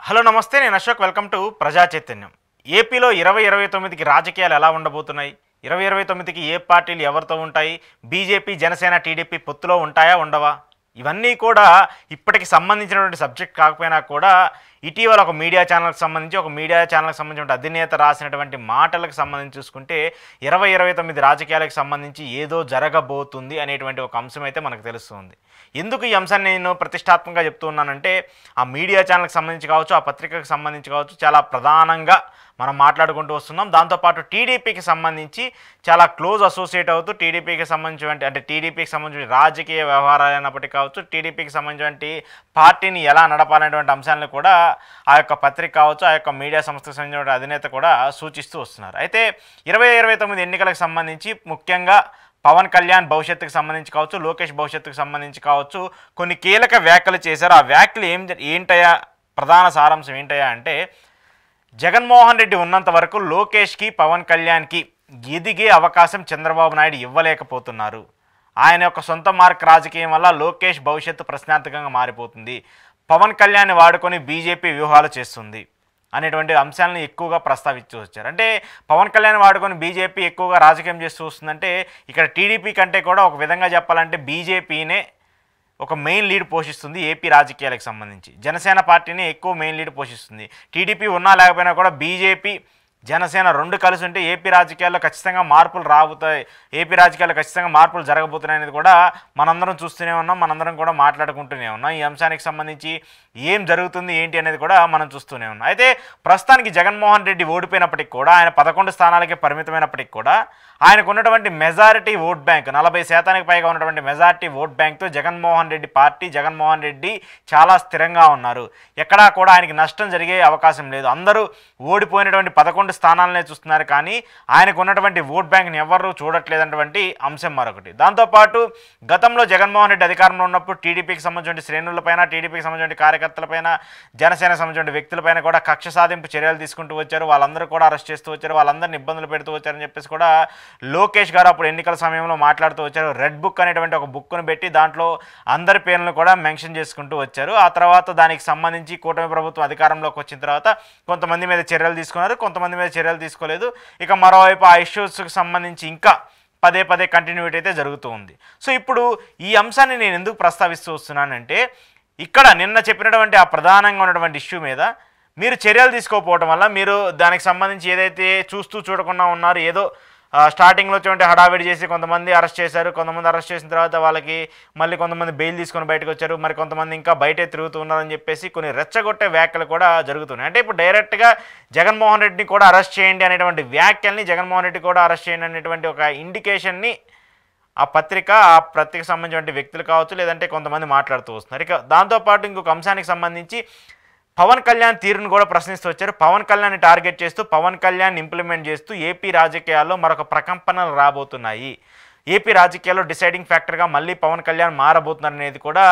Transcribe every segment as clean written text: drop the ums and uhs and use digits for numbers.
Hello నమస్తే, నేను Ashok. Welcome to ప్రజా చైతన్యం. ఏపీలో 2029కి రాజకీయాలు ఎలా ఉండబోతున్నాయి? 2029కి ఏ పార్టీలు ఎవరితో ఉంటాయి? బీజేపీ, జనసేన, టీడీపీ పొత్తులో ఉంటాయా, ఉండవా? ఇవన్నీ కూడా ఇప్పటికి సంబంధించినటువంటి సబ్జెక్ట్ కాకపోయినా కూడా ఇటీవల ఒక మీడియా ఛానల్కి సంబంధించిన అధినేత రాసినటువంటి మాటలకు సంబంధించి చూసుకుంటే 2029 రాజకీయాలకు సంబంధించి ఏదో జరగబోతుంది అనేటువంటి ఒక అంశం అయితే మనకు తెలుస్తుంది. ఎందుకు ఈ అంశాన్ని నేను ప్రతిష్టాత్మకంగా చెప్తూ ఉన్నానంటే, ఆ మీడియా ఛానల్కి సంబంధించి కావచ్చు, ఆ పత్రికకు సంబంధించి కావచ్చు, చాలా ప్రధానంగా మనం మాట్లాడుకుంటూ వస్తున్నాం. దాంతోపాటు టీడీపీకి సంబంధించి చాలా క్లోజ్ అసోసియేట్ అవుతూ టీడీపీకి సంబంధించిన రాజకీయ వ్యవహారాలు అయినప్పటికీ కావచ్చు, టీడీపీకి సంబంధించిన పార్టీని ఎలా నడపాలనేటువంటి అంశాలను కూడా ఆ యొక్క పత్రిక కావచ్చు, ఆ యొక్క మీడియా సంస్థకు సంబంధించిన అధినేత కూడా సూచిస్తూ వస్తున్నారు. అయితే 2029 ఎన్నికలకు సంబంధించి ముఖ్యంగా పవన్ కళ్యాణ్ భవిష్యత్తుకు సంబంధించి కావచ్చు, లోకేష్ భవిష్యత్తుకు సంబంధించి కావచ్చు, కొన్ని కీలక వ్యాఖ్యలు చేశారు. ఆ వ్యాఖ్యలు ఏంటయా, ప్రధాన సారాంశం ఏంటయా అంటే, జగన్మోహన్ రెడ్డి ఉన్నంత వరకు లోకేష్కి, పవన్ కళ్యాణ్కి ఎదిగే అవకాశం చంద్రబాబు నాయుడు ఇవ్వలేకపోతున్నారు. ఆయన యొక్క సొంత మార్క్ రాజకీయం వల్ల లోకేష్ భవిష్యత్తు ప్రశ్నార్థకంగా మారిపోతుంది. పవన్ కళ్యాణ్ని వాడుకొని బీజేపీ వ్యూహాలు చేస్తుంది అనేటువంటి అంశాలను ఎక్కువగా ప్రస్తావిస్తూ వచ్చారు. అంటే పవన్ కళ్యాణ్ వాడుకొని బీజేపీ ఎక్కువగా రాజకీయం చేస్తూ వస్తుందంటే, ఇక్కడ టీడీపీ కంటే కూడా ఒక విధంగా చెప్పాలంటే బీజేపీనే ఒక మెయిన్ లీడ్ పోషిస్తుంది ఏపీ రాజకీయాలకు సంబంధించి. జనసేన పార్టీని ఎక్కువ మెయిన్ లీడ్ పోషిస్తుంది. టీడీపీ ఉన్నా లేకపోయినా కూడా బీజేపీ, జనసేన రెండు కలిసి ఉంటే ఏపీ రాజకీయాల్లో ఖచ్చితంగా మార్పులు రాబోతాయి, ఏపీ రాజకీయాల్లో ఖచ్చితంగా మార్పులు జరగబోతున్నాయి అనేది కూడా మనందరం చూస్తూనే ఉన్నాం, మనందరం కూడా మాట్లాడుకుంటూనే ఉన్నాం. ఈ అంశానికి సంబంధించి ఏం జరుగుతుంది ఏంటి అనేది కూడా మనం చూస్తూనే ఉన్నాం. అయితే ప్రస్తుతానికి జగన్మోహన్ రెడ్డి ఓడిపోయినప్పటికి కూడా, ఆయన 11 స్థానాలకే పరిమితమైనప్పటికీ కూడా ఆయనకు ఉన్నటువంటి మెజారిటీ ఓట్ బ్యాంక్ 40% పైగా ఉన్నటువంటి మెజారిటీ ఓట్ బ్యాంక్తో జగన్మోహన్ రెడ్డి పార్టీ, జగన్మోహన్ రెడ్డి చాలా స్థిరంగా ఉన్నారు. ఎక్కడా కూడా ఆయనకి నష్టం జరిగే అవకాశం లేదు. అందరూ ఓడిపోయినటువంటి 11 స్థానాలనే చూస్తున్నారు, కానీ ఆయనకు ఉన్నటువంటి ఓట్ బ్యాంక్ని ఎవరు చూడట్లేదన్నటువంటి అంశం మరొకటి. దాంతోపాటు గతంలో జగన్మోహన్ రెడ్డి అధికారంలో ఉన్నప్పుడు టీడీపీకి సంబంధించిన శ్రేణులపైన, టీడీపీకి సంబంధించిన కార్యకర్తలపైన, జనసేనకు సంబంధించిన వ్యక్తులపైన కూడా కక్ష సాధింపు చర్యలు తీసుకుంటూ వచ్చారు. వాళ్ళందరూ కూడా అరెస్ట్ చేస్తూ వచ్చారు, వాళ్ళందరినీ ఇబ్బందులు పెడుతూ వచ్చారని చెప్పేసి కూడా లోకేష్ గారు అప్పుడు ఎన్నికల సమయంలో మాట్లాడుతూ వచ్చారు. రెడ్ బుక్ అనేటువంటి ఒక బుక్ను పెట్టి దాంట్లో అందరి పేర్లను కూడా మెన్షన్ చేసుకుంటూ వచ్చారు. ఆ తర్వాత దానికి సంబంధించి కూటమి ప్రభుత్వం అధికారంలోకి వచ్చిన తర్వాత కొంతమంది మీద చర్యలు తీసుకున్నారు, కొంతమంది మీద చర్యలు తీసుకోలేదు. ఇక మరోవైపు ఆ ఇష్యూస్కి సంబంధించి ఇంకా పదే కంటిన్యూటీ అయితే జరుగుతూ ఉంది. సో ఇప్పుడు ఈ అంశాన్ని నేను ఎందుకు ప్రస్తావిస్తూ వస్తున్నానంటే, ఇక్కడ నిన్న చెప్పినటువంటి ఆ ప్రధానంగా ఉన్నటువంటి ఇష్యూ మీద మీరు చర్యలు తీసుకోకపోవడం వల్ల, మీరు దానికి సంబంధించి ఏదైతే చూస్తూ చూడకుండా ఉన్నారు, ఏదో స్టార్టింగ్లో వచ్చేటువంటి హడావిడి చేసి కొంతమంది అరెస్ట్ చేశారు, కొంతమంది అరెస్ట్ చేసిన తర్వాత వాళ్ళకి మళ్ళీ కొంతమంది బెయిల్ తీసుకొని బయటకు వచ్చారు, మరి కొంతమంది ఇంకా బయటే తిరుగుతూ ఉన్నారని చెప్పేసి కొన్ని రెచ్చగొట్టే వ్యాఖ్యలు కూడా జరుగుతున్నాయి. అంటే ఇప్పుడు డైరెక్ట్గా జగన్మోహన్ రెడ్డిని కూడా అరెస్ట్ చేయండి అనేటువంటి వ్యాఖ్యల్ని, జగన్మోహన్ రెడ్డి కూడా అరెస్ట్ చేయండి అనేటువంటి ఒక ఇండికేషన్ని ఆ పత్రికకు సంబంధించిన వ్యక్తులు కావచ్చు, లేదంటే కొంతమంది మాట్లాడుతూ వస్తున్నారు. ఇక దాంతోపాటు ఇంకొక అంశానికి సంబంధించి పవన్ కళ్యాణ్ తీరును కూడా ప్రశ్నిస్తూ వచ్చారు. పవన్ కళ్యాణ్ని టార్గెట్ చేస్తూ, పవన్ కళ్యాణ్ ఇంప్లిమెంట్ చేస్తూ ఏపీ రాజకీయాల్లో మరొక ప్రకంపనలు రాబోతున్నాయి, ఏపీ రాజకీయాల్లో డిసైడింగ్ ఫ్యాక్టర్గా మళ్ళీ పవన్ కళ్యాణ్ మారబోతున్నారు అనేది కూడా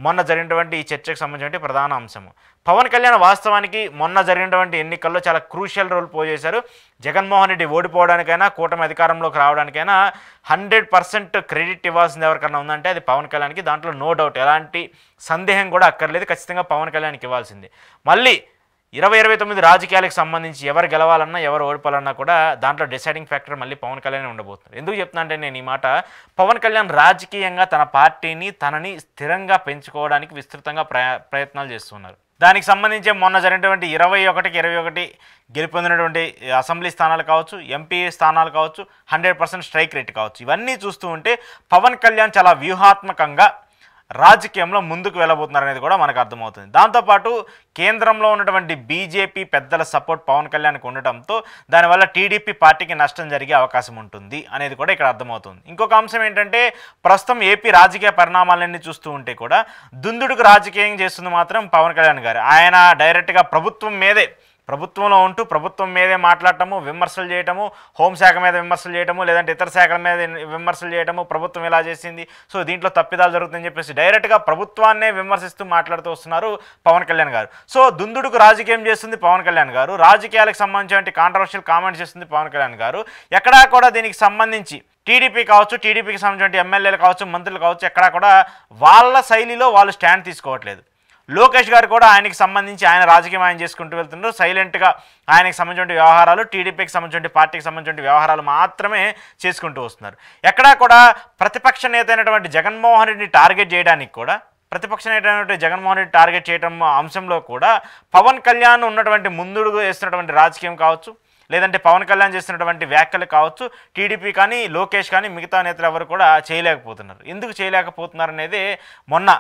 మొన్న జరిగినటువంటి ఈ చర్చకు సంబంధించిన ప్రధాన అంశము. పవన్ కళ్యాణ్ వాస్తవానికి మొన్న జరిగినటువంటి ఎన్నికల్లో చాలా క్రూషియల్ రోల్ ప్లే చేశారు. జగన్మోహన్ రెడ్డి ఓడిపోవడానికైనా, కూటమి అధికారంలోకి రావడానికైనా 100% క్రెడిట్ ఇవ్వాల్సింది ఎవరికన్నా ఉందంటే అది పవన్ కళ్యాణ్కి. దాంట్లో నో డౌట్, ఎలాంటి సందేహం కూడా అక్కర్లేదు, ఖచ్చితంగా పవన్ కళ్యాణ్కి ఇవ్వాల్సింది. మళ్ళీ 2029 రాజకీయాలకు సంబంధించి ఎవరు గెలవాలన్నా, ఎవరు ఓడిపోవాలన్నా కూడా దాంట్లో డిసైడింగ్ ఫ్యాక్టర్ మళ్ళీ పవన్ కళ్యాణ్ ఉండబోతున్నారు. ఎందుకు చెప్తున్నా అంటే నేను ఈ మాట, పవన్ కళ్యాణ్ రాజకీయంగా తన పార్టీని, తనని స్థిరంగా పెంచుకోవడానికి విస్తృతంగా ప్రయత్నాలు చేస్తున్నారు. దానికి సంబంధించి మొన్న జరిగినటువంటి 21కి 21 గెలుపొందినటువంటి అసెంబ్లీ స్థానాలు కావచ్చు, ఎంపీ స్థానాలు కావచ్చు, 100% స్ట్రైక్ రేట్ కావచ్చు, ఇవన్నీ చూస్తూ ఉంటే పవన్ కళ్యాణ్ చాలా వ్యూహాత్మకంగా రాజకీయంలో ముందుకు వెళ్ళబోతున్నారు అనేది కూడా మనకు అర్థమవుతుంది. దాంతోపాటు కేంద్రంలో ఉన్నటువంటి బీజేపీ పెద్దల సపోర్ట్ పవన్ కళ్యాణ్కి ఉండటంతో దానివల్ల టీడీపీ పార్టీకి నష్టం జరిగే అవకాశం ఉంటుంది అనేది కూడా ఇక్కడ అర్థమవుతుంది. ఇంకొక అంశం ఏంటంటే, ప్రస్తుతం ఏపీ రాజకీయ పరిణామాలన్నీ చూస్తూ ఉంటే కూడా దుందుడుకు రాజకీయం చేస్తుంది మాత్రం పవన్ కళ్యాణ్ గారు. ఆయన డైరెక్ట్గా ప్రభుత్వంలో ఉంటూ ప్రభుత్వం మీదే మాట్లాడటము, విమర్శలు చేయటము, హోంశాఖ మీద విమర్శలు చేయటము, లేదంటే ఇతర శాఖల మీద విమర్శలు చేయటము, ప్రభుత్వం ఇలా చేసింది, సో దీంట్లో తప్పిదాలు జరుగుతుందని చెప్పేసి డైరెక్ట్గా ప్రభుత్వాన్నే విమర్శిస్తూ మాట్లాడుతూ వస్తున్నారు పవన్ కళ్యాణ్ గారు. సో దుందుడుకు రాజకీయం చేస్తుంది పవన్ కళ్యాణ్ గారు, రాజకీయాలకు సంబంధించిన కాంట్రవర్షియల్ కామెంట్స్ చేస్తుంది పవన్ కళ్యాణ్ గారు. ఎక్కడా కూడా దీనికి సంబంధించి టీడీపీ కావచ్చు, టీడీపీకి సంబంధించిన ఎమ్మెల్యేలు కావచ్చు, మంత్రులు కావచ్చు, ఎక్కడా కూడా వాళ్ళ శైలిలో వాళ్ళు స్టాండ్ తీసుకోవట్లేదు. లోకేష్ గారు కూడా ఆయనకి సంబంధించి ఆయన రాజకీయం ఆయన చేసుకుంటూ వెళ్తున్నారు. సైలెంట్గా ఆయనకి సంబంధించిన వ్యవహారాలు, టీడీపీకి సంబంధించిన పార్టీకి సంబంధించిన వ్యవహారాలు మాత్రమే చేసుకుంటూ వస్తున్నారు. ఎక్కడా కూడా ప్రతిపక్ష నేత అయినటువంటి జగన్మోహన్ రెడ్డిని టార్గెట్ చేయడానికి కూడా, ప్రతిపక్ష నేత అయినటువంటి జగన్మోహన్ రెడ్డి టార్గెట్ చేయడం అంశంలో కూడా పవన్ కళ్యాణ్ ఉన్నటువంటి ముందుడుగు వేస్తున్నటువంటి రాజకీయం కావచ్చు, లేదంటే పవన్ కళ్యాణ్ చేస్తున్నటువంటి వ్యాఖ్యలు కావచ్చు, టీడీపీ కానీ లోకేష్ కానీ మిగతా నేతలు ఎవరు కూడా చేయలేకపోతున్నారు. ఎందుకు చేయలేకపోతున్నారు అనేది మొన్న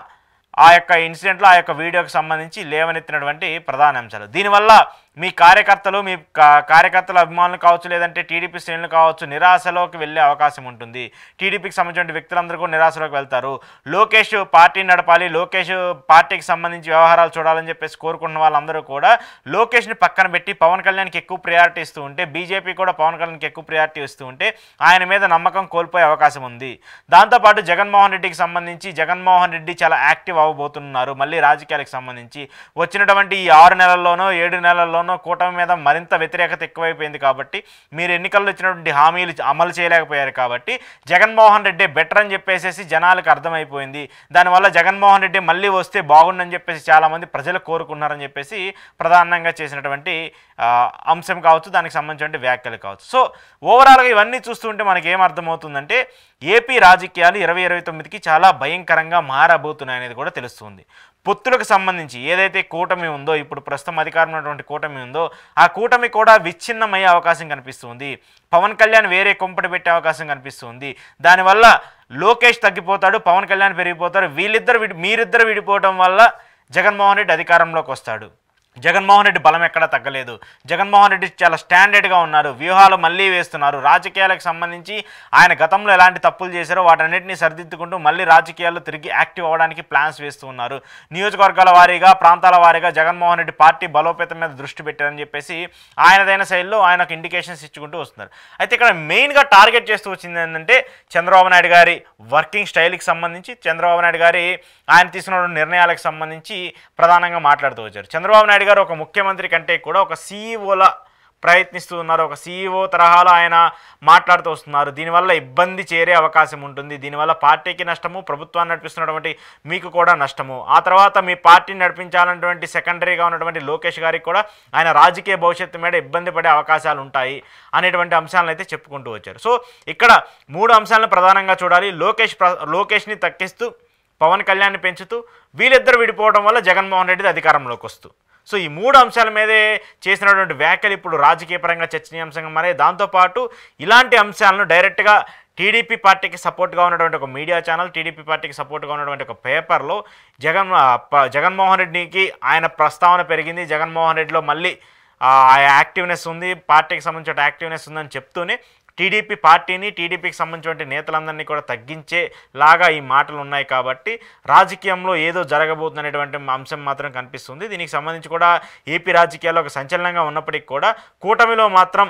ఆ యొక్క ఇన్సిడెంట్లో, ఆ యొక్క వీడియోకి సంబంధించి లేవనెత్తినటువంటి ప్రధాన అంశాలు. దీనివల్ల మీ కార్యకర్తలు, మీ కార్యకర్తల అభిమానులు కావచ్చు, లేదంటే టీడీపీ శ్రేణులు కావచ్చు, నిరాశలోకి వెళ్ళే అవకాశం ఉంటుంది. టీడీపీకి సంబంధించిన వ్యక్తులందరూ కూడా నిరాశలోకి వెళ్తారు. లోకేష్ పార్టీ నడపాలి, లోకేష్ పార్టీకి సంబంధించి వ్యవహారాలు చూడాలని చెప్పేసి కోరుకున్న వాళ్ళందరూ కూడా లోకేష్ని పక్కన పెట్టి పవన్ కళ్యాణ్కి ఎక్కువ ప్రియారిటీ ఇస్తూ ఉంటే, బీజేపీ కూడా పవన్ కళ్యాణ్కి ఎక్కువ ప్రియారిటీ ఇస్తూ ఉంటే ఆయన మీద నమ్మకం కోల్పోయే అవకాశం ఉంది. దాంతోపాటు జగన్మోహన్ రెడ్డికి సంబంధించి జగన్మోహన్ రెడ్డి చాలా యాక్టివ్ అవ్వబోతున్నారు. మళ్ళీ రాజకీయాలకు సంబంధించి వచ్చినటువంటి ఈ 6 నెలల్లోనో 7 నెలల్లోనో కూటమి మీద మరింత వ్యతిరేకత ఎక్కువైపోయింది. కాబట్టి మీరు ఎన్నికల్లో ఇచ్చినటువంటి హామీలు అమలు చేయలేకపోయారు. కాబట్టి జగన్మోహన్ రెడ్డి బెటర్ అని చెప్పేసి జనాలకు అర్థమైపోయింది. దానివల్ల జగన్మోహన్ రెడ్డి మళ్ళీ వస్తే బాగుండని చెప్పేసి చాలామంది ప్రజలు కోరుకున్నారని చెప్పేసి ప్రధానంగా చేసినటువంటి అంశం కావచ్చు, దానికి సంబంధించిన వ్యాఖ్యలు కావచ్చు. సో ఓవరాల్గా ఇవన్నీ చూస్తుంటే మనకి ఏం అర్థమవుతుందంటే ఏపీ రాజకీయాలు 2029కి చాలా భయంకరంగా మారబోతున్నాయి అనేది కూడా తెలుస్తుంది. పొత్తులకు సంబంధించి ఏదైతే కూటమి ఉందో, ఇప్పుడు ప్రస్తుతం అధికారంలో ఉన్నటువంటి కూటమి ఉందో, ఆ కూటమి కూడా విచ్ఛిన్నమయ్యే అవకాశం కనిపిస్తుంది. పవన్ కళ్యాణ్ వేరే కొంపటి పెట్టే అవకాశం కనిపిస్తుంది. దానివల్ల లోకేష్ తగ్గిపోతాడు, పవన్ కళ్యాణ్ పెరిగిపోతాడు. మీరిద్దరు విడిపోవడం వల్ల జగన్మోహన్ రెడ్డి అధికారంలోకి వస్తాడు. జగన్మోహన్ రెడ్డి బలం ఎక్కడా తగ్గలేదు. జగన్మోహన్ రెడ్డి చాలా స్టాండర్డ్గా ఉన్నారు. వ్యూహాలు మళ్ళీ వేస్తున్నారు. రాజకీయాలకు సంబంధించి ఆయన గతంలో ఎలాంటి తప్పులు చేశారో వాటన్నిటిని సరిదిద్దుకుంటూ మళ్ళీ రాజకీయాల్లో తిరిగి యాక్టివ్ అవ్వడానికి ప్లాన్స్ వేస్తూ ఉన్నారు. నియోజకవర్గాల వారీగా, ప్రాంతాల వారీగా జగన్మోహన్ రెడ్డి పార్టీ బలోపేతం మీద దృష్టి పెట్టారని చెప్పేసి ఆయనదైన శైలిలో ఆయనకు ఇండికేషన్స్ ఇచ్చుకుంటూ వస్తున్నారు. అయితే ఇక్కడ మెయిన్గా టార్గెట్ చేస్తూ వచ్చింది ఏంటంటే చంద్రబాబు నాయుడు గారి వర్కింగ్ స్టైల్కి సంబంధించి, చంద్రబాబు నాయుడు గారి ఆయన తీసుకున్న నిర్ణయాలకు సంబంధించి ప్రధానంగా మాట్లాడుతూ వచ్చారు. చంద్రబాబు నాయుడు గారు ఒక ముఖ్యమంత్రి కంటే కూడా ఒక సీఈఓలా ప్రయత్నిస్తూ ఉన్నారు. ఒక సీఈఓ తరహాలో ఆయన మాట్లాడుతూ వస్తున్నారు. దీనివల్ల ఇబ్బంది చేరే అవకాశం ఉంటుంది. దీనివల్ల పార్టీకి నష్టము, ప్రభుత్వాన్ని నడిపిస్తున్నటువంటి మీకు కూడా నష్టము. ఆ తర్వాత మీ పార్టీని నడిపించాలన్నటువంటి సెకండరీగా ఉన్నటువంటి లోకేష్ గారికి కూడా ఆయన రాజకీయ భవిష్యత్తు మీద ఇబ్బంది పడే అవకాశాలు ఉంటాయి అనేటువంటి అంశాలను అయితే చెప్పుకుంటూ వచ్చారు. సో ఇక్కడ 3 అంశాలను ప్రధానంగా చూడాలి. లోకేష్ని తగ్గిస్తూ, పవన్ కళ్యాణ్ని పెంచుతూ, వీళ్ళిద్దరు విడిపోవడం వల్ల జగన్మోహన్ రెడ్డి అధికారంలోకి వస్తూ, సో ఈ 3 అంశాల మీదే చేసినటువంటి వ్యాఖ్యలు ఇప్పుడు రాజకీయ పరంగా చర్చనీయాంశంగా మారే. దాంతోపాటు ఇలాంటి అంశాలను డైరెక్ట్గా టీడీపీ పార్టీకి సపోర్ట్గా ఉన్నటువంటి ఒక మీడియా ఛానల్, టీడీపీ పార్టీకి సపోర్ట్గా ఉన్నటువంటి ఒక పేపర్లో జగన్మోహన్ రెడ్డికి ఆయన ప్రస్తావన పెరిగింది, జగన్మోహన్ రెడ్డిలో మళ్ళీ ఆ యాక్టివ్నెస్ ఉంది, పార్టీకి సంబంధించిన యాక్టివ్నెస్ ఉందని చెప్తూనే టీడీపీ పార్టీని, టీడీపీకి సంబంధించిన నేతలందరినీ కూడా తగ్గించేలాగా ఈ మాటలు ఉన్నాయి. కాబట్టి రాజకీయంలో ఏదో జరగబోతున్నటువంటి అంశం మాత్రం కనిపిస్తుంది. దీనికి సంబంధించి కూడా ఏపీ రాజకీయాల్లో ఒక సంచలనంగా ఉన్నప్పటికీ కూడా కూటమిలో మాత్రం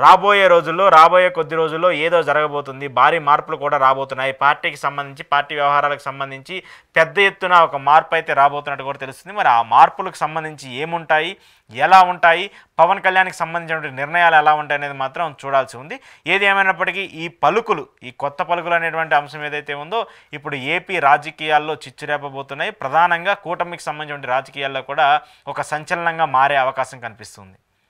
రాబోయే కొద్ది రోజుల్లో ఏదో జరగబోతుంది. భారీ మార్పులు కూడా రాబోతున్నాయి. పార్టీకి సంబంధించి, పార్టీ వ్యవహారాలకు సంబంధించి పెద్ద ఎత్తున ఒక మార్పు అయితే రాబోతున్నట్టు కూడా తెలుస్తుంది. మరి ఆ మార్పులకు సంబంధించి ఏముంటాయి, ఎలా ఉంటాయి, పవన్ కళ్యాణ్కి సంబంధించినటువంటి నిర్ణయాలు ఎలా ఉంటాయి అనేది మాత్రం చూడాల్సి ఉంది. ఏది ఏమైనప్పటికీ ఈ కొత్త పలుకులు అనేటువంటి అంశం ఏదైతే ఉందో ఇప్పుడు ఏపీ రాజకీయాల్లో చిచ్చురేపబోతున్నాయి. ప్రధానంగా కూటమికి సంబంధించిన రాజకీయాల్లో కూడా ఒక సంచలనంగా మారే అవకాశం కనిపిస్తుంది.